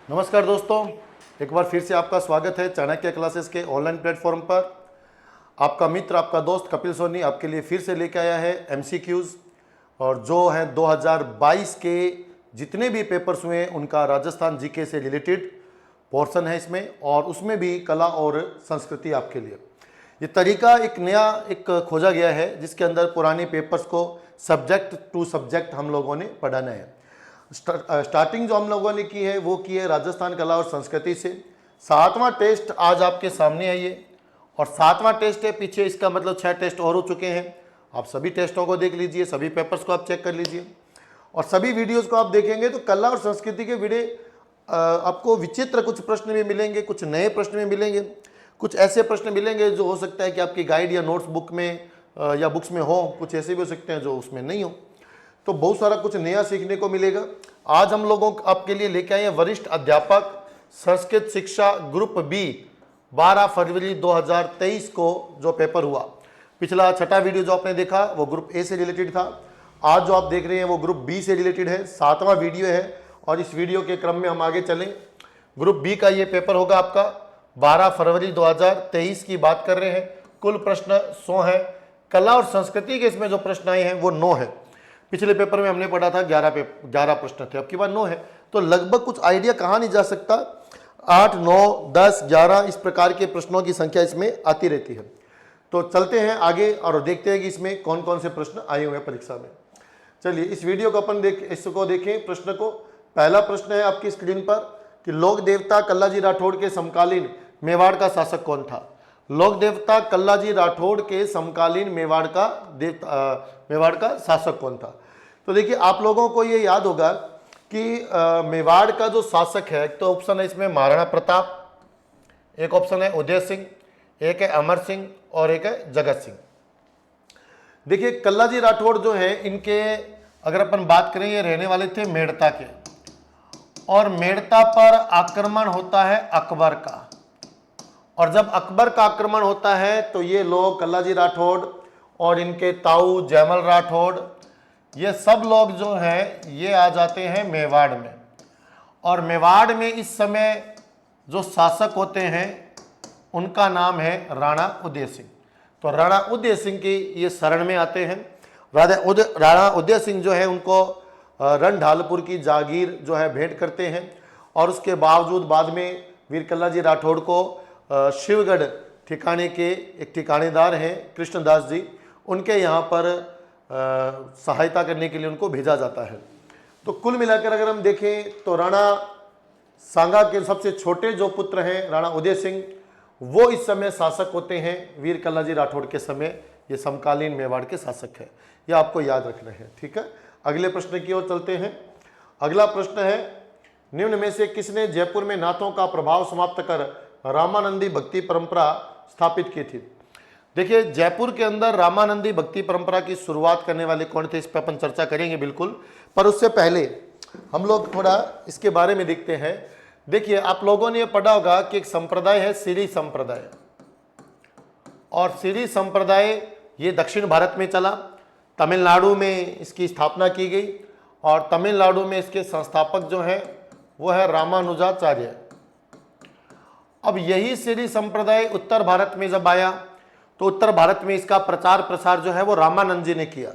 नमस्कार दोस्तों, एक बार फिर से आपका स्वागत है चाणक्य क्लासेस के ऑनलाइन प्लेटफॉर्म पर। आपका मित्र, आपका दोस्त कपिल सोनी आपके लिए फिर से लेके आया है एमसीक्यूज़, और जो है 2022 के जितने भी पेपर्स हुए हैं उनका राजस्थान जीके से रिलेटेड पोर्शन है इसमें, और उसमें भी कला और संस्कृति आपके लिए। ये तरीका एक नया खोजा गया है जिसके अंदर पुराने पेपर्स को सब्जेक्ट टू सब्जेक्ट हम लोगों ने पढ़ाना है। स्टार्टिंग जो हम लोगों ने की है वो की है राजस्थान कला और संस्कृति से। 7वां टेस्ट आज आपके सामने है ये, और 7वां टेस्ट है। पीछे इसका मतलब 6 टेस्ट और हो चुके हैं। आप सभी टेस्टों को देख लीजिए, सभी पेपर्स को आप चेक कर लीजिए, और सभी वीडियोस को आप देखेंगे तो कला और संस्कृति के वीडियो आपको विचित्र कुछ प्रश्न भी मिलेंगे, कुछ नए प्रश्न भी मिलेंगे, कुछ ऐसे प्रश्न मिलेंगे जो हो सकता है कि आपकी गाइड या नोट्स बुक में या बुक्स में हो, कुछ ऐसे भी हो सकते हैं जो उसमें नहीं हो। तो बहुत सारा कुछ नया सीखने को मिलेगा। आज हम लोगों आपके लिए लेके आए हैं वरिष्ठ अध्यापक संस्कृत शिक्षा ग्रुप बी 12 फरवरी 2023 को जो पेपर हुआ। पिछला 6ठा वीडियो जो आपने देखा वो ग्रुप ए से रिलेटेड था। आज जो आप देख रहे हैं वो ग्रुप बी से रिलेटेड है, 7वां वीडियो है, और इस वीडियो के क्रम में हम आगे चलें। ग्रुप बी का ये पेपर होगा आपका 12 फरवरी 2023 की बात कर रहे हैं। कुल प्रश्न 100 है। कला और संस्कृति के इसमें जो प्रश्न आए हैं वो 9 है। पिछले पेपर में हमने पढ़ा था 11 प्रश्न थे, अब की बार 9 है। तो लगभग कुछ आइडिया कहाँ नहीं जा सकता, 8, 9, 10, 11 इस प्रकार के प्रश्नों की संख्या इसमें आती रहती है। तो चलते हैं आगे और देखते हैं कि इसमें कौन कौन से प्रश्न आए हुए हैं परीक्षा में। चलिए इस वीडियो को अपन इसको देखें प्रश्न को। पहला प्रश्न है आपकी स्क्रीन पर कि लोक देवता कल्लाजी राठौड़ के समकालीन मेवाड़ का शासक कौन था। लोक देवता कल्लाजी राठौड़ के समकालीन मेवाड़ का शासक कौन था। तो देखिए आप लोगों को ये याद होगा कि मेवाड़ का जो शासक है, एक तो ऑप्शन है इसमें महाराणा प्रताप, एक ऑप्शन है उदय सिंह, एक है अमर सिंह और एक है जगत सिंह। देखिए कल्लाजी राठौड़ जो है, इनके अगर अपन बात करें, ये रहने वाले थे मेड़ता के, और मेड़ता पर आक्रमण होता है अकबर का, और जब अकबर का आक्रमण होता है तो ये लोग कल्लाजी राठौड़ और इनके ताऊ जयमल राठौड़, ये सब लोग जो हैं ये आ जाते हैं मेवाड़ में। और मेवाड़ में इस समय जो शासक होते हैं उनका नाम है राणा उदय सिंह। तो राणा उदय सिंह की ये शरण में आते हैं। राणा उदय सिंह जो है उनको रणढालपुर की जागीर जो है भेंट करते हैं, और उसके बावजूद बाद में वीर कल्लाजी राठौड़ को शिवगढ़ ठिकाने के एक ठिकानेदार हैं कृष्णदास जी, उनके यहाँ पर सहायता करने के लिए उनको भेजा जाता है। तो कुल मिलाकर अगर हम देखें तो राणा सांगा के सबसे छोटे जो पुत्र हैं राणा उदय सिंह, वो इस समय शासक होते हैं वीर कल्लाजी राठौड़ के समय। ये समकालीन मेवाड़ के शासक है, ये आपको याद रखना है। ठीक है, अगले प्रश्न की ओर चलते हैं। अगला प्रश्न है, निम्न में से किसने जयपुर में नाथों का प्रभाव समाप्त कर रामानंदी भक्ति परंपरा स्थापित की थी। देखिए जयपुर के अंदर रामानंदी भक्ति परंपरा की शुरुआत करने वाले कौन थे, इस पर अपन चर्चा करेंगे बिल्कुल, पर उससे पहले हम लोग थोड़ा इसके बारे में देखते हैं। देखिए आप लोगों ने ये पढ़ा होगा कि एक संप्रदाय है सिरी संप्रदाय, और सिरी संप्रदाय ये दक्षिण भारत में चला। तमिलनाडु में इसकी स्थापना की गई, और तमिलनाडु में इसके संस्थापक जो हैं वो है रामानुजाचार्य। अब यही सिरी संप्रदाय उत्तर भारत में जब आया तो उत्तर भारत में इसका प्रचार प्रसार जो है वो रामानंद जी ने किया।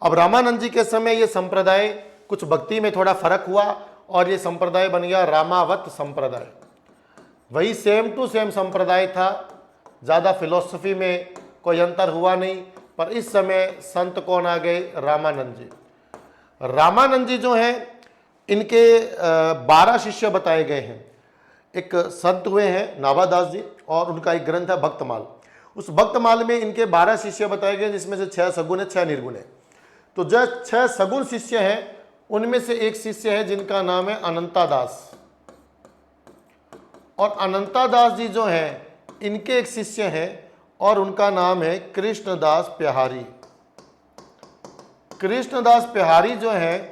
अब रामानंद जी के समय ये संप्रदाय कुछ भक्ति में थोड़ा फर्क हुआ, और ये संप्रदाय बन गया रामावत संप्रदाय। वही सेम टू सेम संप्रदाय था, ज़्यादा फिलॉसफी में कोई अंतर हुआ नहीं। पर इस समय संत कौन आ गए, रामानंद जी। रामानंद जी जो हैं इनके 12 शिष्य बताए गए हैं। एक संत हुए हैं नाभादास जी, और उनका एक ग्रंथ है भक्तमाल। उस भक्तमाल में इनके 12 शिष्य बताए गए, जिसमें से 6 सगुण है, 6 निर्गुण है। तो जो 6 सगुण शिष्य हैं उनमें से एक शिष्य है जिनका नाम है अनंता दास, और अनंता दास जी जो हैं इनके एक शिष्य हैं और उनका नाम है कृष्णदास प्याहारी। कृष्णदास प्याहारी जो हैं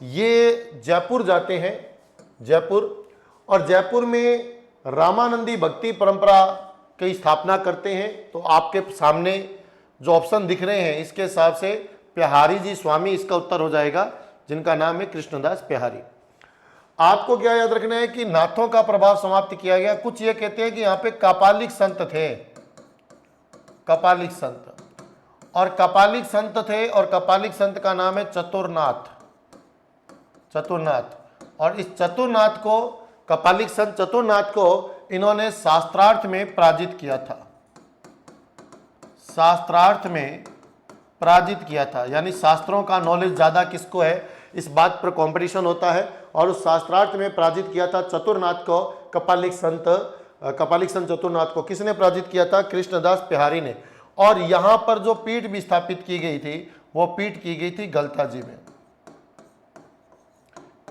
ये जयपुर जाते हैं, जयपुर, और जयपुर में रामानंदी भक्ति परंपरा की स्थापना करते हैं। तो आपके सामने जो ऑप्शन दिख रहे हैं इसके हिसाब से प्याहारी जी स्वामी इसका उत्तर हो जाएगा, जिनका नाम है कृष्णदास प्याहारी। आपको क्या याद रखना है कि नाथों का प्रभाव समाप्त किया गया। कुछ ये कहते हैं कि यहाँ पे कपालिक संत थे, कपालिक संत, और कपालिक संत थे, और कपालिक संत का नाम है चतुरनाथ, चतुरनाथ। और इस चतुरनाथ को, कपालिक संत चतुरनाथ को इन्होंने शास्त्रार्थ में पराजित किया था, शास्त्रार्थ में पराजित किया था। यानी शास्त्रों का नॉलेज ज्यादा किसको है, इस बात पर कंपटीशन होता है। और उस शास्त्रार्थ में पराजित किया था चतुरनाथ को, कपालिक संत चतुरनाथ को किसने पराजित किया था? कृष्णदास बिहारी ने। और यहां पर जो पीठ भी स्थापित की गई थी, वो पीठ की गई थी गलता जी में।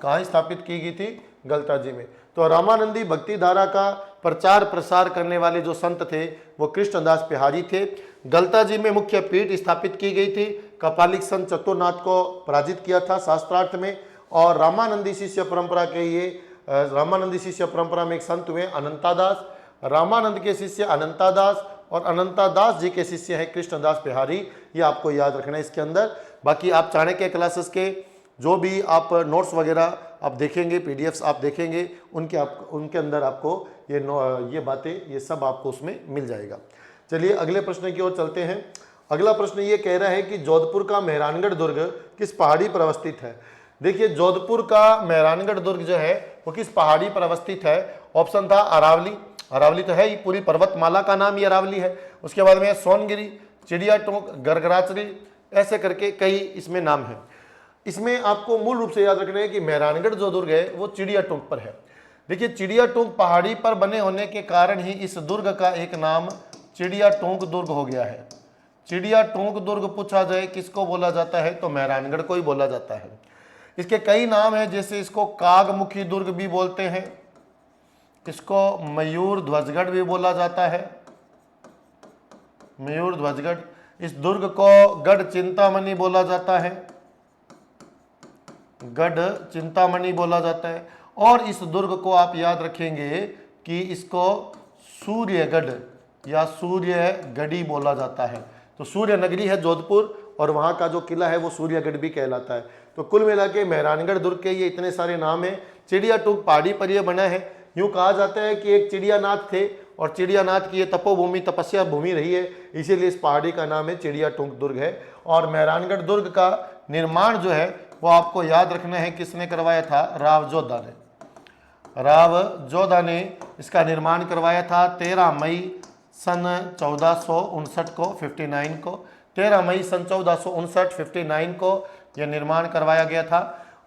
कहां स्थापित की गई थी? गलता जी में। तो रामानंदी भक्ति धारा का प्रचार प्रसार करने वाले जो संत थे वो कृष्णदास बिहारी थे। गलता जी में मुख्य पीठ स्थापित की गई थी, कपालिक संत चतुरनाथ को पराजित किया था शास्त्रार्थ में। और रामानंदी शिष्य परंपरा के ये रामानंदी शिष्य परंपरा में एक संत हुए अनंतादास। रामानंद के शिष्य अनंतादास, और अनंतादास जी के शिष्य हैं कृष्णदास बिहारी। ये आपको याद रखना है इसके अंदर। बाकी आप चाणक्य क्लासेस के जो भी आप नोट्स वगैरह आप देखेंगे, पीडीएफ्स आप देखेंगे, उनके अंदर आपको ये बातें, ये सब आपको उसमें मिल जाएगा। चलिए अगले प्रश्न की ओर चलते हैं। अगला प्रश्न ये कह रहा है कि जोधपुर का मेहरानगढ़ दुर्ग किस पहाड़ी पर अवस्थित है? देखिए जोधपुर का मेहरानगढ़ दुर्ग जो है वो किस पहाड़ी पर अवस्थित है? ऑप्शन था अरावली, अरावली तो है ही, पूरी पर्वतमाला का नाम ही अरावली है। उसके बाद में सोनगिरी, चिड़िया टोंक, गरगराचरी, ऐसे करके कई इसमें नाम है। इसमें आपको मूल रूप से याद रखना है कि मेहरानगढ़ जो दुर्ग है वो चिड़िया टोंक पर है। देखिए चिड़िया टोंक पहाड़ी पर बने होने के कारण ही इस दुर्ग का एक नाम चिड़िया टोंक दुर्ग हो गया है। चिड़िया टोंक दुर्ग पूछा जाए किसको बोला जाता है तो मेहरानगढ़ को ही बोला जाता है। इसके कई नाम हैं, जैसे इसको कागमुखी दुर्ग भी बोलते हैं, इसको मयूर ध्वजगढ़ भी बोला जाता है, मयूर ध्वजगढ़। इस दुर्ग को गढ़ चिंतामणि बोला जाता है, गढ़ चिंतामणि बोला जाता है। और इस दुर्ग को आप याद रखेंगे कि इसको सूर्यगढ़ या सूर्यगढ़ी बोला जाता है। तो सूर्य नगरी है जोधपुर, और वहां का जो किला है वो सूर्यगढ़ भी कहलाता है। तो कुल मिला के मेहरानगढ़ दुर्ग के ये इतने सारे नाम हैं। चिड़िया टोंक पहाड़ी पर यह बना है। यूं कहा जाता है कि एक चिड़ियानाथ थे, और चिड़ियानाथ की ये तपोभूमि, तपस्या भूमि रही है, इसीलिए इस पहाड़ी का नाम है चिड़िया टोंक दुर्ग है। और मेहरानगढ़ दुर्ग का निर्माण जो है वो आपको याद रखना है किसने करवाया था? राव जोधा ने। राव जोधा ने इसका निर्माण करवाया था 13 मई सन 1459 को, 59 को, 13 मई सन 1459 59 को यह निर्माण करवाया गया था,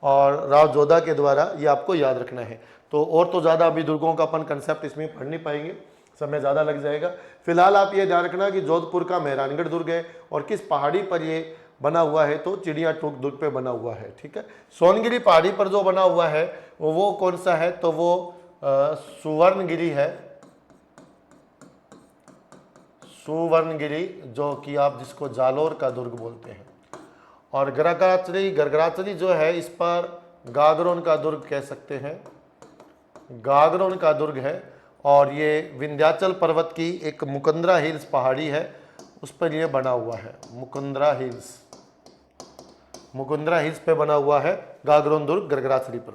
और राव जोधा के द्वारा। ये आपको याद रखना है। तो और तो ज़्यादा अभी दुर्गों का अपन कंसेप्ट इसमें पढ़ नहीं पाएंगे, समय ज़्यादा लग जाएगा। फिलहाल आप ये ध्यान रखना कि जोधपुर का मेहरानगढ़ दुर्ग है और किस पहाड़ी पर ये बना हुआ है, तो चिड़िया टोंक दुर्ग पे बना हुआ है। ठीक है। सोनगिरी पहाड़ी पर जो बना हुआ है वो कौन सा है? तो वो सुवर्णगिरी है, सुवर्णगिरी, जो कि आप जिसको जालोर का दुर्ग बोलते हैं। और गरगराचरी जो है इस पर गागरोन का दुर्ग कह सकते हैं, गागरोन का दुर्ग है। और ये विंध्याचल पर्वत की एक मुकुंदरा हिल्स पहाड़ी है, उस पर ये बना हुआ है, मुकुंदरा हिल्स पे बना हुआ है गागरोन दुर्ग गरगराचरी पर।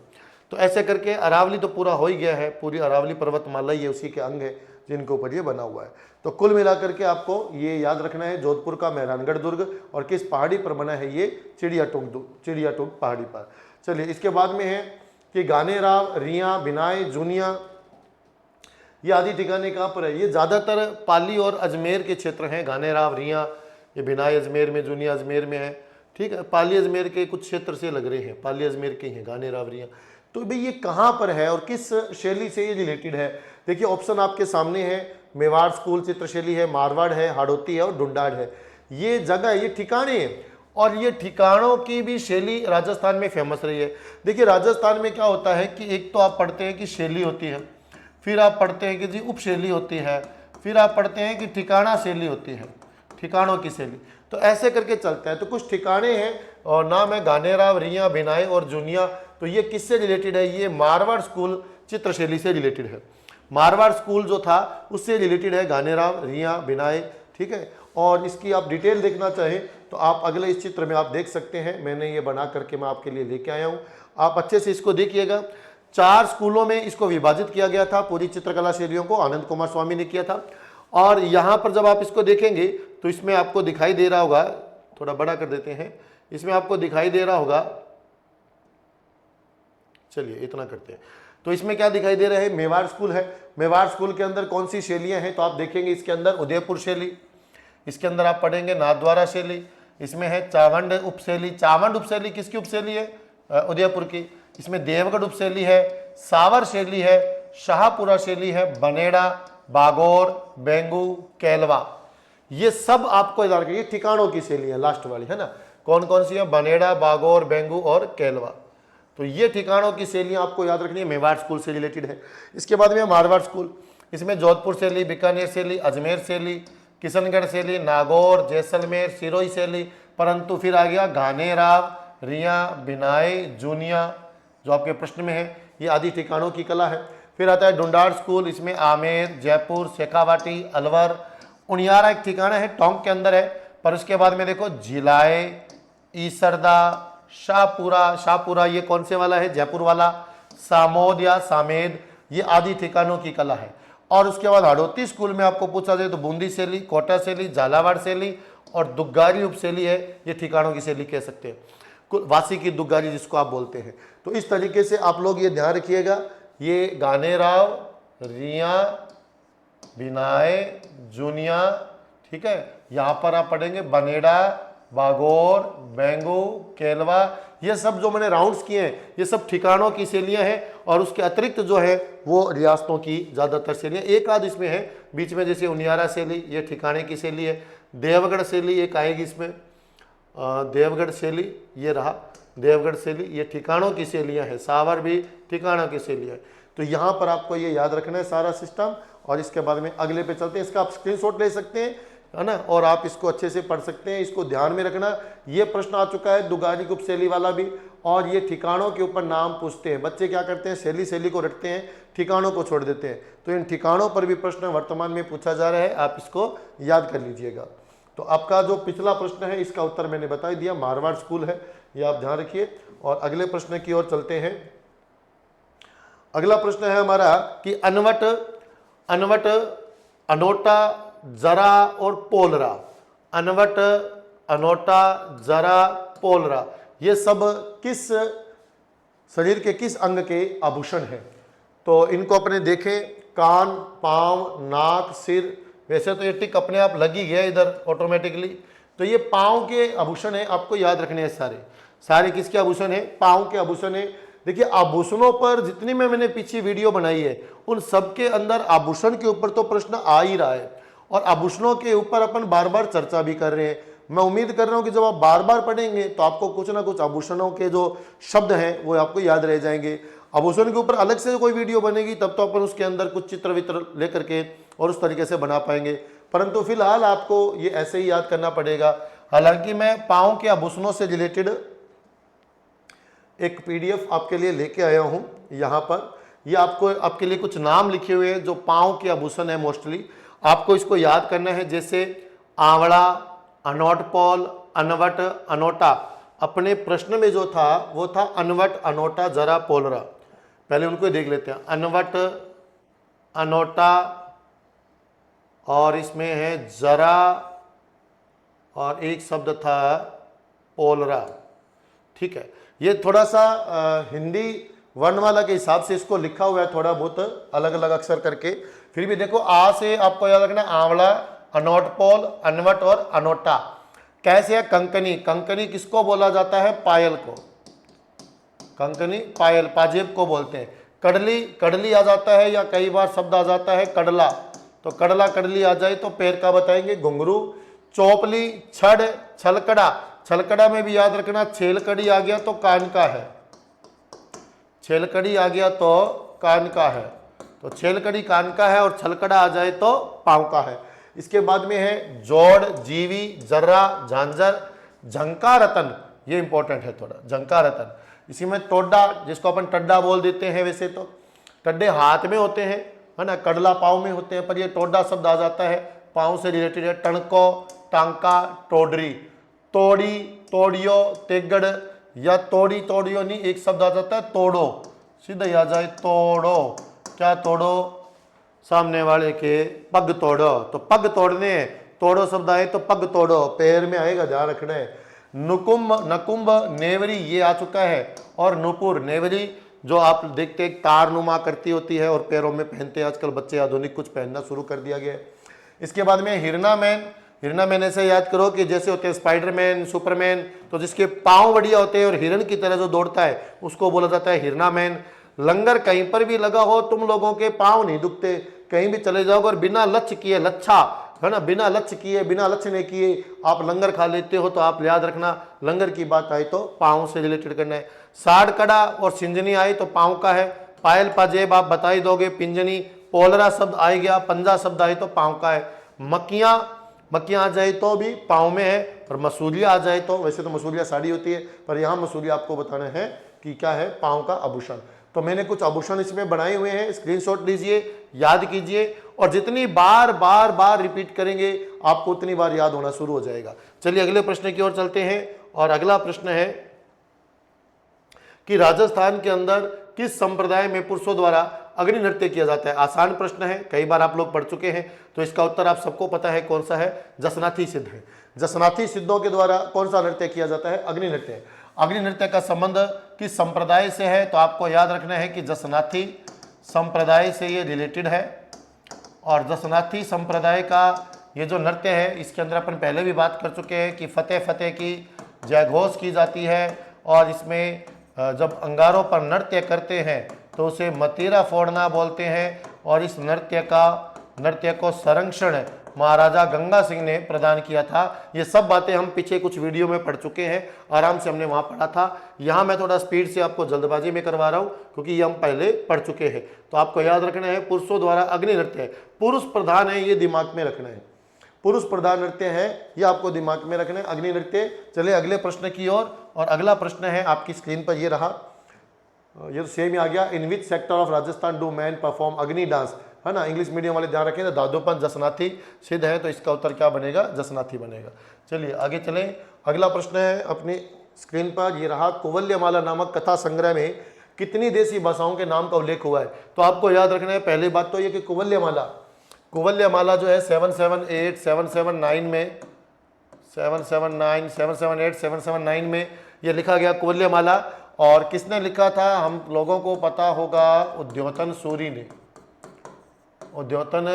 तो ऐसे करके अरावली तो पूरा हो ही गया है, पूरी अरावली पर्वतमाला ही है, उसी के अंग है जिनके ऊपर ये बना हुआ है। तो कुल मिलाकर के आपको ये याद रखना है जोधपुर का मेहरानगढ़ दुर्ग और किस पहाड़ी पर बना है? ये चिड़िया टोंक पहाड़ी पर। चलिए इसके बाद में है कि गानेराव, रिया, बिनाई, जूनिया, ये आदि ठिकाने कहाँ पर है? ये ज़्यादातर पाली और अजमेर के क्षेत्र हैं। गानेराव, रिया, ये बिनाई अजमेर में, जूनिया अजमेर में है। ठीक है। पाली अजमेर के कुछ क्षेत्र से लग रहे हैं, पाली अजमेर के हैं गानेराव, रिया। तो भाई ये कहाँ पर है और किस शैली से ये रिलेटेड है? देखिए ऑप्शन आपके सामने है, मेवाड़ स्कूल चित्रशैली है, मारवाड़ है, हाड़ौती है और डुंडाड है। ये जगह, ये ठिकाने हैं, और ये ठिकानों की भी शैली राजस्थान में फेमस रही है। देखिए राजस्थान में क्या होता है कि एक तो आप पढ़ते हैं कि शैली होती है, फिर आप पढ़ते हैं कि जी उपशैली होती है, फिर आप पढ़ते हैं कि ठिकाना शैली होती है, ठिकानों की शैली। तो ऐसे करके चलता है। तो कुछ ठिकाने हैं और नाम है गानेराव, रिया, बिनाई और जूनिया। तो ये किससे रिलेटेड है? ये मारवाड़ स्कूल चित्रशैली से रिलेटेड है। मारवाड़ स्कूल जो था उससे रिलेटेड है गानेराव, रिया, बिनाई। ठीक है। और इसकी आप डिटेल देखना चाहें तो आप अगले इस चित्र में आप देख सकते हैं, मैंने ये बना करके मैं आपके लिए लेके आया हूँ। आप अच्छे से इसको देखिएगा। 4 स्कूलों में इसको विभाजित किया गया था, पूरी चित्रकला शैलियों को आनंद कुमार स्वामी ने किया था। और यहाँ पर जब आप इसको देखेंगे तो इसमें आपको दिखाई दे रहा होगा, थोड़ा बड़ा कर देते हैं, इसमें आपको दिखाई दे रहा होगा, चलिए इतना करते हैं, तो इसमें क्या दिखाई दे रहा है, मेवाड़ स्कूल है। मेवाड़ स्कूल के अंदर कौन सी शैलियां हैं, तो आप देखेंगे इसके अंदर उदयपुर शैली, इसके अंदर आप पढ़ेंगे नाथद्वारा शैली, इसमें है चावंड उपशैली। चावंड उपशैली किसकी उपशैली है, उदयपुर की। इसमें देवगढ़ उपशैली है, सावर शैली है, शाहपुरा शैली है, बनेड़ा, बागोर, बेंगू, केलवा, ये सब आपको याद रखिए, ठिकानों की शैली है, लास्ट वाली है ना, कौन कौन सी है, बनेड़ा, बागोर, बेंगू और केलवा। तो ये ठिकानों की शैलियां आपको याद रखनी है, मेवाड़ स्कूल से रिलेटेड है। इसके बाद में मारवाड़ स्कूल, इसमें जोधपुर शैली, बीकानेर शैली, अजमेर शैली, किशनगढ़ शैली, नागौर, जैसलमेर, सिरोही शैली, परंतु फिर आ गया घानेराव, रिया, बिनाई, जूनिया, जो आपके प्रश्न में है, ये आदि ठिकानों की कला है। फिर आता है डुंडार स्कूल, इसमें आमेर, जयपुर, शेखावाटी, अलवर, उनियारा एक ठिकाना है, टोंक के अंदर है। पर उसके बाद में देखो जिलाए, ईसरदा, शाहपुरा, शाहपुरा ये कौन से वाला है, जयपुर वाला, सामोद या सामेद, ये आदि ठिकानों की कला है। और उसके बाद हाड़ौती स्कूल में आपको पूछा जाए तो बूंदी शैली, कोटा शैली, झालावाड़ शैली और दुग्गारी उपशैली है, ये ठिकानों की शैली कह सकते हैं, वासी की दुग्गारी जिसको आप बोलते हैं। तो इस तरीके से आप लोग ये ध्यान रखिएगा, ये गानेराव, रिया, बिनाए, जूनिया, ठीक है, यहाँ पर आप पढ़ेंगे बनेड़ा, बागोर, बेंगू, केलवा, ये सब जो मैंने राउंड्स किए हैं ये सब ठिकानों की शैलियाँ हैं। और उसके अतिरिक्त जो है वो रियासतों की ज़्यादातर शैलियाँ, एक आध इसमें है बीच में, जैसे उनियारा शैली ये ठिकाने की शैली है, देवगढ़ शैली एक आएगी इसमें, देवगढ़ शैली ये रहा, देवगढ़ शैली ये ठिकानों की शैलियाँ हैं, सावर भी ठिकानों की शैलियाँ है। तो यहाँ पर आपको ये याद रखना है सारा सिस्टम। और इसके बाद में अगले पे चलते हैं, इसका आप स्क्रीनशॉट ले सकते हैं, है ना, और आप इसको अच्छे से पढ़ सकते हैं। इसको ध्यान में रखना, ये प्रश्न आ चुका है दुगारी उपशैली वाला भी, और ये ठिकानों के ऊपर नाम पूछते हैं। बच्चे क्या करते हैं, शैली को रटते हैं, ठिकानों को छोड़ देते हैं। तो इन ठिकानों पर भी प्रश्न वर्तमान में पूछा जा रहा है, आप इसको याद कर लीजिएगा। तो आपका जो पिछला प्रश्न है इसका उत्तर मैंने बता ही दिया, मारवाड़ स्कूल है, ये आप ध्यान रखिए। और अगले प्रश्न की ओर चलते हैं। अगला प्रश्न है हमारा कि अनवट, अनोटा, जरा और पोलरा, अनवट, अनोटा, जरा, पोलरा, ये सब किस शरीर के किस अंग के आभूषण हैं। तो इनको अपने देखें, कान, पांव, नाक, सिर, वैसे तो ये टिक अपने आप लग ही गया इधर ऑटोमेटिकली। तो ये पांव के आभूषण है, आपको याद रखने हैं सारे किसके आभूषण है, पांव के आभूषण है। देखिए आभूषणों पर जितनी मैंने पीछे वीडियो बनाई है उन सब के अंदर आभूषण के ऊपर तो प्रश्न आ ही रहा है, और आभूषणों के ऊपर अपन बार बार चर्चा भी कर रहे हैं। मैं उम्मीद कर रहा हूं कि जब आप बार बार पढ़ेंगे तो आपको कुछ ना कुछ आभूषणों के जो शब्द हैं वो आपको याद रह जाएंगे। आभूषण के ऊपर अलग से कोई वीडियो बनेगी तब तो अपन उसके अंदर कुछ चित्र वित्र लेकर के और उस तरीके से बना पाएंगे, परंतु फिलहाल आपको ये ऐसे ही याद करना पड़ेगा। हालांकि मैं पाँव के आभूषणों से रिलेटेड एक PDF आपके लिए लेके आया हूं। यहाँ पर ये आपको आपके लिए कुछ नाम लिखे हुए हैं जो पाँव के आभूषण है, मोस्टली आपको इसको याद करना है। जैसे आंवड़ा, अनोटपोल, अनवट, अनोटा। अपने प्रश्न में जो था वो था अनवट, अनोटा, जरा, पोलरा। पहले उनको देख लेते हैं, अनवट, अनोटा, और इसमें है जरा, और एक शब्द था पोलरा। ठीक है, ये थोड़ा सा हिंदी वर्णमाला के हिसाब से इसको लिखा हुआ है, थोड़ा बहुत अलग अलग अक्षर करके। फिर भी देखो आ से आपको याद रखना, आंवला, अनोटपोल, अनवट और अनोटा। कैसे है, कंकनी, कंकनी किसको बोला जाता है, पायल को, कंकनी पायल पाजेब को बोलते हैं। कड़ली, कड़ली आ जाता है, या कई बार शब्द आ जाता है कड़ला, तो कड़ला कड़ली आ जाए तो पैर का बताएंगे घुंघरू। चौपली, छड़, छलकड़ा, छलकड़ा में भी याद रखना, छेलकड़ी आ गया तो कान का है, छेलकड़ी आ गया तो कान का है, तो छेलकड़ी कान का है, और छलकड़ा आ जाए तो पांव का है। इसके बाद में है जोड़, जीवी, जर्रा, झांझर, झंकारतन, ये इंपॉर्टेंट है थोड़ा, झंकारतन। इसी में टोडा, जिसको अपन टड्डा बोल देते हैं, वैसे तो टड्डे हाथ में होते हैं, है ना, कड़ला पाँव में होते हैं, पर ये टोडा शब्द आ जाता है, पाँव से रिलेटेड है। टणको, टांका, टोडरी, तोड़ी, तोड़ियो, तेगड़, या तोड़ी, तोड़ियो नहीं, एक शब्द आ जाता है तोड़ो, सीधा ही आ जाए तोड़ो, क्या तोड़ो, सामने वाले के पग तोड़ो। तो पग तोड़ने, तोड़ो शब्द आए तो पग तोड़ो, पैर में आएगा, ध्यान रखना है। नुकुंभ, नकुंभ, नेवरी ये आ चुका है, और नुपुर, नेवरी जो आप देखते हैं तारनुमा करती होती है और पैरों में पहनते हैं आजकल बच्चे, आधुनिक कुछ पहनना शुरू कर दिया गया है। इसके बाद में हिरनामैन, हिरनामैन ऐसे याद करो कि जैसे होते हैं स्पाइडरमैन, सुपरमैन, तो जिसके पांव बढ़िया होते हैं और हिरन की तरह जो दौड़ता है उसको बोला जाता है हिरनामैन। लंगर कहीं पर भी लगा हो, तुम लोगों के पांव नहीं दुखते, कहीं भी चले जाओ और बिना लक्ष्य किए, लच्छा है ना, बिना लक्ष्य किए, बिना लक्ष्य नहीं किए आप लंगर खा लेते हो, तो आप याद रखना लंगर की बात आई तो पांव से रिलेटेड करना है। साड़ कड़ा और सिंजनी आई तो पांव का है। पायल पाजेब आप बता ही दोगे, पिंजनी। पोलरा शब्द आ गया, पंजा शब्द आए तो पांव का है। मक्कियां, मक्कियां आ जाए तो भी पांव में है, और मसूलिया आ जाए तो, वैसे तो मसूलिया साड़ी होती है पर यहाँ मसूलिया आपको बताना है कि क्या है, पांव का आभूषण। तो मैंने कुछ आभूषण इसमें बनाए हुए हैं, स्क्रीनशॉट लीजिए, याद कीजिए, और जितनी बार बार बार रिपीट करेंगे आपको उतनी बार याद होना शुरू हो जाएगा। चलिए अगले प्रश्न की ओर चलते हैं, और अगला प्रश्न है कि राजस्थान के अंदर किस संप्रदाय में पुरुषों द्वारा अग्नि नृत्य किया जाता है। आसान प्रश्न है, कई बार आप लोग पढ़ चुके हैं, तो इसका उत्तर आप सबको पता है कौन सा है, जसनाथी सिद्ध है। जसनाथी सिद्धों के द्वारा कौन सा नृत्य किया जाता है, अग्नि नृत्य। अग्नि नृत्य का संबंध किस संप्रदाय से है, तो आपको याद रखना है कि जसनाथी संप्रदाय से ये रिलेटेड है। और जसनाथी संप्रदाय का ये जो नृत्य है इसके अंदर अपन पहले भी बात कर चुके हैं कि फतेह फतेह की जयघोष की जाती है, और इसमें जब अंगारों पर नृत्य करते हैं तो उसे मतीरा फोड़ना बोलते हैं। और इस नृत्य को संरक्षण महाराजा गंगा सिंह ने प्रदान किया था। ये सब बातें हम पीछे कुछ वीडियो में पढ़ चुके हैं, आराम से हमने वहाँ पढ़ा था। यहाँ मैं थोड़ा स्पीड से आपको जल्दबाजी में करवा रहा हूँ क्योंकि ये हम पहले पढ़ चुके हैं। तो आपको याद रखना है पुरुषों द्वारा अग्नि नृत्य है, पुरुष प्रधान है, ये दिमाग में रखना है, पुरुष प्रधान नृत्य है, ये आपको दिमाग में रखना है, अग्नि नृत्य। चलिए अगले प्रश्न की ओर, और अगला प्रश्न है आपकी स्क्रीन पर, ये रहा, ये तो सेम ही आ गया। In which sector of Rajasthan do man perform Agni dance, है ना, इंग्लिश मीडियम वाले ध्यान रखें, तो दादोपंत जसनाथी सिद्ध है, तो इसका उत्तर क्या बनेगा, जसनाथी बनेगा। चलिए आगे चलें, अगला प्रश्न है अपनी स्क्रीन पर, ये रहा, कुवल्यमाला नामक कथा संग्रह में कितनी देसी भाषाओं के नाम का उल्लेख हुआ है। तो आपको याद रखना है पहली बात तो ये कि कुवल्यमाला जो है 778, 779 में, 779, 778, 779 में ये लिखा गया कुवल्यमाला। और किसने लिखा था, हम लोगों को पता होगा, उद्योतन सूरी ने, उद्योतन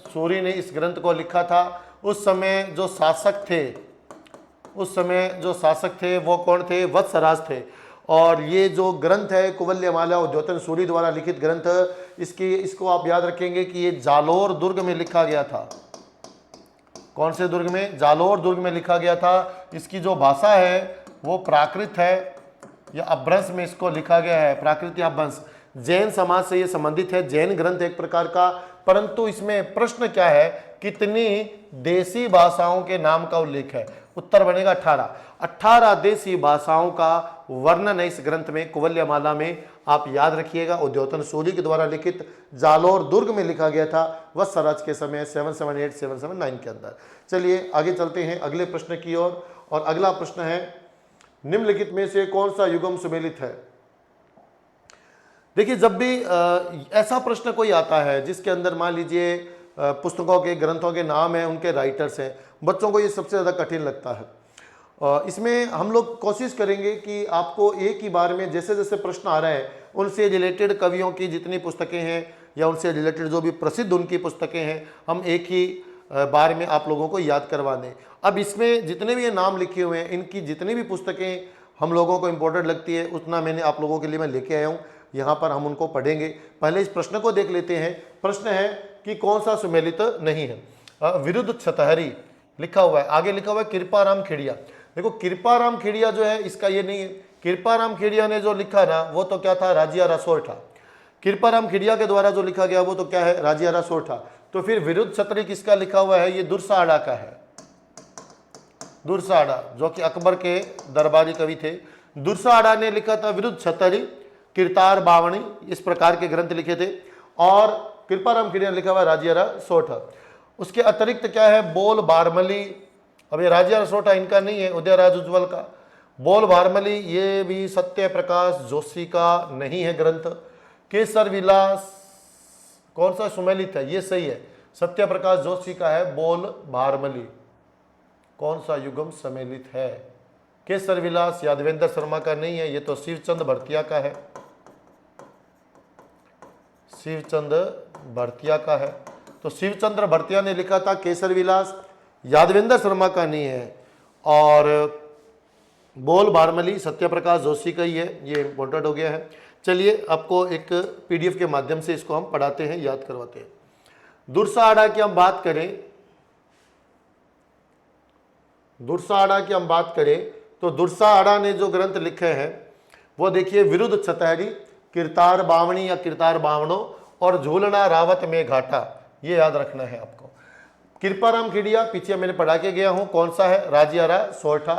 सूरी ने इस ग्रंथ को लिखा था। उस समय जो शासक थे वो कौन थे, वत्सराज थे। और ये जो ग्रंथ है कुवल्यमाला उद्योतन सूरी द्वारा लिखित ग्रंथ, इसको आप याद रखेंगे कि ये जालोर दुर्ग में लिखा गया था। कौन से दुर्ग में, जालोर दुर्ग में लिखा गया था। इसकी जो भाषा है वो प्राकृत है या अपभ्रंश में इसको लिखा गया है, प्राकृत या अपभ्रंश। जैन समाज से ये संबंधित है, जैन ग्रंथ एक प्रकार का। परंतु इसमें प्रश्न क्या है, कितनी देसी भाषाओं के नाम का उल्लेख है, उत्तर बनेगा 18। 18 देसी भाषाओं का वर्णन है इस ग्रंथ में, कुवल्यमाला में। आप याद रखिएगा, उद्योतन सूरी के द्वारा लिखित, जालोर दुर्ग में लिखा गया था वत्सराज के समय 778, 779 के अंदर। चलिए आगे चलते हैं अगले प्रश्न की ओर, और अगला प्रश्न है, निम्नलिखित में से कौन सा युगम सुमेलित है। देखिए जब भी ऐसा प्रश्न कोई आता है जिसके अंदर मान लीजिए पुस्तकों के, ग्रंथों के नाम हैं, उनके राइटर्स हैं, बच्चों को ये सबसे ज़्यादा कठिन लगता है। इसमें हम लोग कोशिश करेंगे कि आपको एक ही बार में जैसे जैसे प्रश्न आ रहे हैं उनसे रिलेटेड कवियों की जितनी पुस्तकें हैं या उनसे रिलेटेड जो भी प्रसिद्ध उनकी पुस्तकें हैं, हम एक ही बार में आप लोगों को याद करवा दें। अब इसमें जितने भी ये नाम लिखे हुए हैं, इनकी जितनी भी पुस्तकें हम लोगों को इम्पोर्टेंट लगती है उतना मैंने आप लोगों के लिए मैं लेके आया हूँ, यहाँ पर हम उनको पढ़ेंगे। पहले इस प्रश्न को देख लेते हैं। प्रश्न है कि कौन सा सुमेलित नहीं है। विरुद्ध छतहरी लिखा हुआ है, आगे लिखा हुआ है कृपाराम खेड़िया। देखो कृपाराम खेड़िया जो है इसका ये नहीं है, कृपाराम खेड़िया ने जो लिखा ना वो तो क्या था, राजिया रसोर था। कृपाराम खेड़िया के द्वारा जो लिखा गया वो तो क्या है, राजिया रसोर था। तो फिर विरुद्ध छतरी किसका लिखा हुआ है, ये दुर्साड़ा का है। दुर्साड़ा जो कि अकबर के दरबारी कवि थे, दुर्साड़ा ने लिखा था विरुद्ध छतरी, कीर्तार बावणी, इस प्रकार के ग्रंथ लिखे थे। और कृपाराम खेड़िया ने लिखा हुआ राजिया सोठा। उसके अतिरिक्त क्या है, बोल बारमली, अब ये राजिया सोठा इनका नहीं है, उदयराज उज्ज्वल का। बोल बारमली ये भी सत्य प्रकाश जोशी का नहीं है ग्रंथ। केसर विलास कौन सा सुमेलित है, ये सही है, सत्य प्रकाश जोशी का है बोल भारमली। कौन सा युगम सम्मिलित है? केसर विलास यादवेंद्र शर्मा का नहीं है, ये तो शिवचंद भरतिया का है, शिवचंद भरतिया का है। तो शिवचंद्र भरतिया ने लिखा था केसर विलास, यादवेंद्र शर्मा का नहीं है। और बोल भारमली सत्यप्रकाश जोशी का ही है, ये इम्पोर्टेंट हो गया है। चलिए आपको एक पीडीएफ के माध्यम से इसको हम पढ़ाते हैं, याद करवाते हैं। दुर्साहड़ा की हम बात करें, दुर्साहड़ा की हम बात करें तो दुर्साहड़ा ने जो ग्रंथ लिखे हैं वो देखिए विरुद्ध छतहरी, किरतार बावणी या किरतार बावणो और झूलना रावत में घाटा, ये याद रखना है आपको। कृपाराम खिड़िया पीछे मैंने पढ़ा के गया हूं, कौन सा है? राजियारा सोरठा।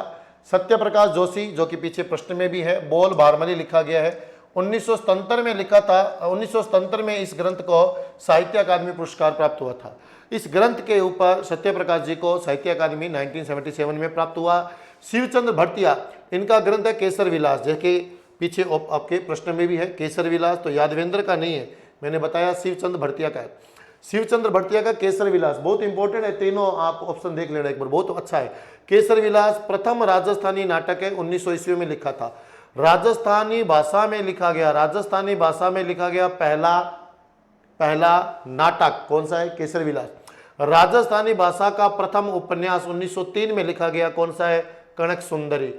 सत्यप्रकाश जोशी जो कि पीछे प्रश्न में भी है, बोल भारमली लिखा गया है, 1977 में लिखा था। 1977 में इस ग्रंथ को साहित्य अकादमी पुरस्कार प्राप्त हुआ था। इस ग्रंथ के ऊपर सत्यप्रकाश जी को साहित्य अकादमी 1977 में प्राप्त हुआ। शिवचंद्र भरतिया इनका ग्रंथ है केसर विलास, जैसे पीछे आपके प्रश्न में भी है केसर विलास, तो यादवेंद्र का नहीं है, मैंने बताया शिवचंद्र भरतिया का है। शिवचंद्र भरतिया का केसर विलास बहुत इंपॉर्टेंट है, तीनों आप ऑप्शन देख लेना एक बार, बहुत अच्छा है। केसर विलास प्रथम राजस्थानी नाटक है, 1900 ईस्वी में लिखा था, राजस्थानी भाषा में लिखा गया, राजस्थानी भाषा में लिखा गया पहला नाटक कौन सा है? केसर विलास। राजस्थानी भाषा का प्रथम उपन्यास 1903 में लिखा गया, कौन सा है? कनक सुंदरी।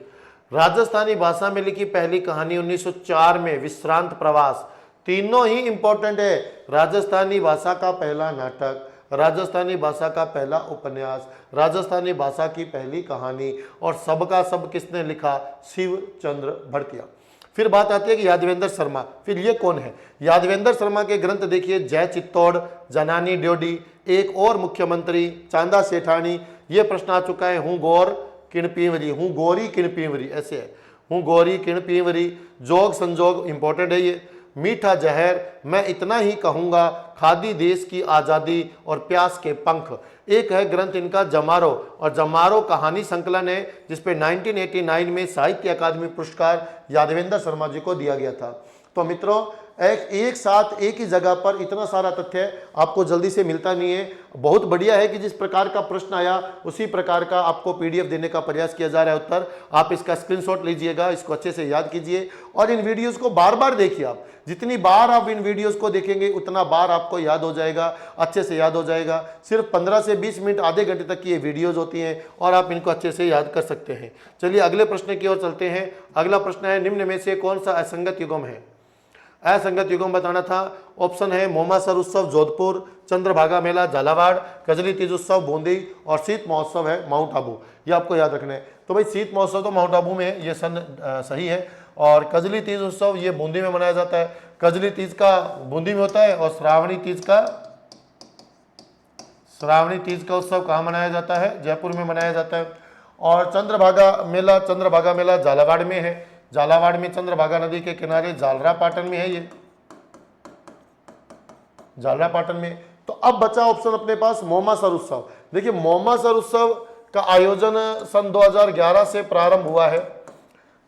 राजस्थानी भाषा में लिखी पहली कहानी 1904 में विश्रांत प्रवास। तीनों ही इंपॉर्टेंट है, राजस्थानी भाषा का पहला नाटक, राजस्थानी भाषा का पहला उपन्यास, राजस्थानी भाषा की पहली कहानी, और सबका सब किसने लिखा? शिवचंद्र भरतिया। फिर बात आती है कि यादवेंद्र शर्मा, फिर ये कौन है? यादवेंद्र शर्मा के ग्रंथ देखिए, जय चित्तौड़, जनानी ड्योडी, एक और मुख्यमंत्री, चांदा सेठानी, ये प्रश्न आ चुका है, हूँ गौर किणपीवरी, हूँ गौरी किणपीवरी, ऐसे है, हूँ गौरी किणपीवरी। जोग संजोग इंपॉर्टेंट है ये। मीठा जहर, मैं इतना ही कहूँगा, खादी देश की आज़ादी, और प्यास के पंख। एक है ग्रंथ इनका जमारो, और जमारो कहानी संकलन है जिसपे 1989 में साहित्य अकादमी पुरस्कार यादवेंद्र शर्मा जी को दिया गया था। तो मित्रों एक साथ एक ही जगह पर इतना सारा तथ्य आपको जल्दी से मिलता नहीं है। बहुत बढ़िया है कि जिस प्रकार का प्रश्न आया उसी प्रकार का आपको पीडीएफ देने का प्रयास किया जा रहा है उत्तर। आप इसका स्क्रीनशॉट लीजिएगा, इसको अच्छे से याद कीजिए और इन वीडियोस को बार बार देखिए। आप जितनी बार आप इन वीडियोस को देखेंगे उतना बार आपको याद हो जाएगा, अच्छे से याद हो जाएगा। सिर्फ 15 से 20 मिनट आधे घंटे तक की ये वीडियोज होती हैं और आप इनको अच्छे से याद कर सकते हैं। चलिए अगले प्रश्न की ओर चलते हैं। अगला प्रश्न है, निम्न में से कौन सा असंगत युग्म है? असंगत युग्म बताना था। ऑप्शन है मोमासर उत्सव जोधपुर, चंद्रभागा मेला झालावाड़, कजली तीज उत्सव बूंदी और शीत महोत्सव है माउंट आबू। ये आपको याद रखना है। तो भाई शीत महोत्सव तो माउंट आबू में है, ये सही है। और कजली तीज उत्सव ये बूंदी में मनाया जाता है। कजली तीज का बूंदी में होता है और श्रावणी तीज का उत्सव कहाँ मनाया जाता है? जयपुर में मनाया जाता है। और चंद्रभागा मेला झालावाड़ में है। झालावाड़ में चंद्रभागा नदी के किनारे झालरा पाटन में है, ये झालरा पाटन में। तो अब बचा ऑप्शन अपने पास मोमासर उत्सव। देखिए मोमासर उत्सव का आयोजन सन 2011 से प्रारंभ हुआ है।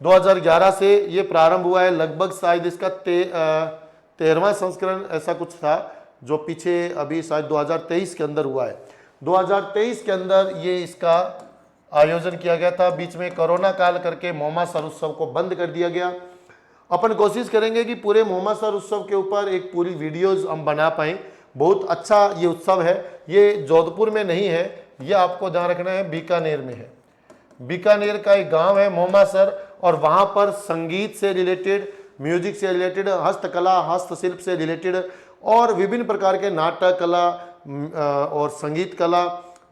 2011 से ये प्रारंभ हुआ है, लगभग शायद इसका 13वां संस्करण ऐसा कुछ था जो पीछे अभी शायद 2023 के अंदर हुआ है। 2023 के अंदर ये इसका आयोजन किया गया था। बीच में कोरोना काल करके मोमासर उत्सव को बंद कर दिया गया। अपन कोशिश करेंगे कि पूरे मोमासर उत्सव के ऊपर एक पूरी वीडियोज हम बना पाएं। बहुत अच्छा ये उत्सव है। ये जोधपुर में नहीं है, ये आपको ध्यान रखना है, बीकानेर में है। बीकानेर का एक गांव है मोमासर और वहां पर संगीत से रिलेटेड, म्यूजिक से रिलेटेड, हस्तकला हस्तशिल्प से रिलेटेड और विभिन्न प्रकार के नाटक कला और संगीत कला,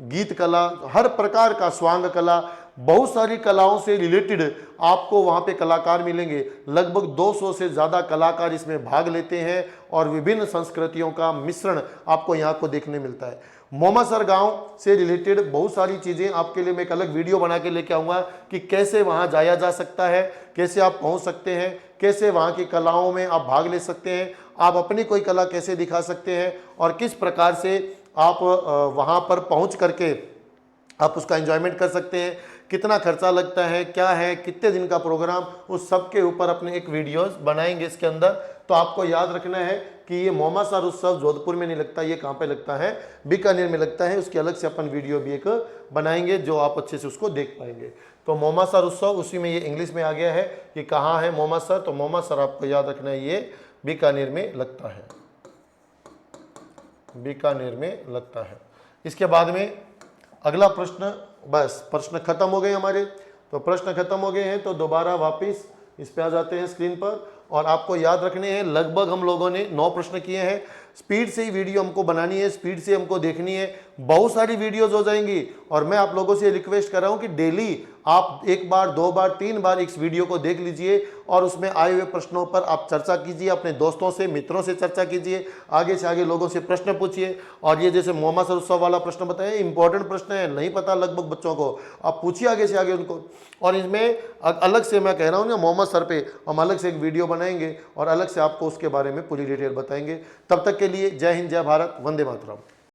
गीत कला, हर प्रकार का स्वांग कला, बहुत सारी कलाओं से रिलेटेड आपको वहाँ पे कलाकार मिलेंगे। लगभग 200 से ज़्यादा कलाकार इसमें भाग लेते हैं और विभिन्न संस्कृतियों का मिश्रण आपको यहाँ को देखने मिलता है। मोमासर गांव से रिलेटेड बहुत सारी चीज़ें आपके लिए मैं एक अलग वीडियो बना के लेके आऊँगा कि कैसे वहाँ जाया जा सकता है, कैसे आप पहुँच सकते हैं, कैसे वहाँ की कलाओं में आप भाग ले सकते हैं, आप अपनी कोई कला कैसे दिखा सकते हैं और किस प्रकार से आप वहाँ पर पहुँच करके आप उसका एंजॉयमेंट कर सकते हैं, कितना खर्चा लगता है, क्या है, कितने दिन का प्रोग्राम, उस सब के ऊपर अपने एक वीडियोस बनाएंगे इसके अंदर। तो आपको याद रखना है कि ये मोमासार उत्सव जोधपुर में नहीं लगता, ये कहाँ पे लगता है, बीकानेर में लगता है। उसकी अलग से अपन वीडियो भी एक बनाएंगे जो आप अच्छे से उसको देख पाएंगे। तो मोमासार उत्सव, उसी में ये इंग्लिश में आ गया है कि कहाँ है मोमासार। तो मोमासार आपको याद रखना है ये बीकानेर में लगता है, बीकानेर में लगता है। इसके बाद में अगला प्रश्न, बस प्रश्न खत्म हो गए हमारे। तो प्रश्न खत्म हो गए हैं तो दोबारा वापस इस पे आ जाते हैं स्क्रीन पर। और आपको याद रखने हैं लगभग हम लोगों ने 9 प्रश्न किए हैं। स्पीड से ही वीडियो हमको बनानी है, स्पीड से हमको देखनी है, बहुत सारी वीडियोस हो जाएंगी। और मैं आप लोगों से रिक्वेस्ट कर रहा हूं कि डेली आप 1 बार 2 बार 3 बार इस वीडियो को देख लीजिए और उसमें आए हुए प्रश्नों पर आप चर्चा कीजिए, अपने दोस्तों से, मित्रों से चर्चा कीजिए, आगे से आगे लोगों से प्रश्न पूछिए। और ये जैसे मोमासार उत्सव वाला प्रश्न बताया, इंपॉर्टेंट प्रश्न है, नहीं पता लगभग बच्चों को, आप पूछिए आगे से आगे उनको। और इसमें अलग से मैं कह रहा हूँ ना, मोमासार पे हम अलग से एक वीडियो बनाएंगे और अलग से आपको उसके बारे में पूरी डिटेल बताएंगे। तब तक के लिए जय हिंद, जय भारत, वंदे मातरम।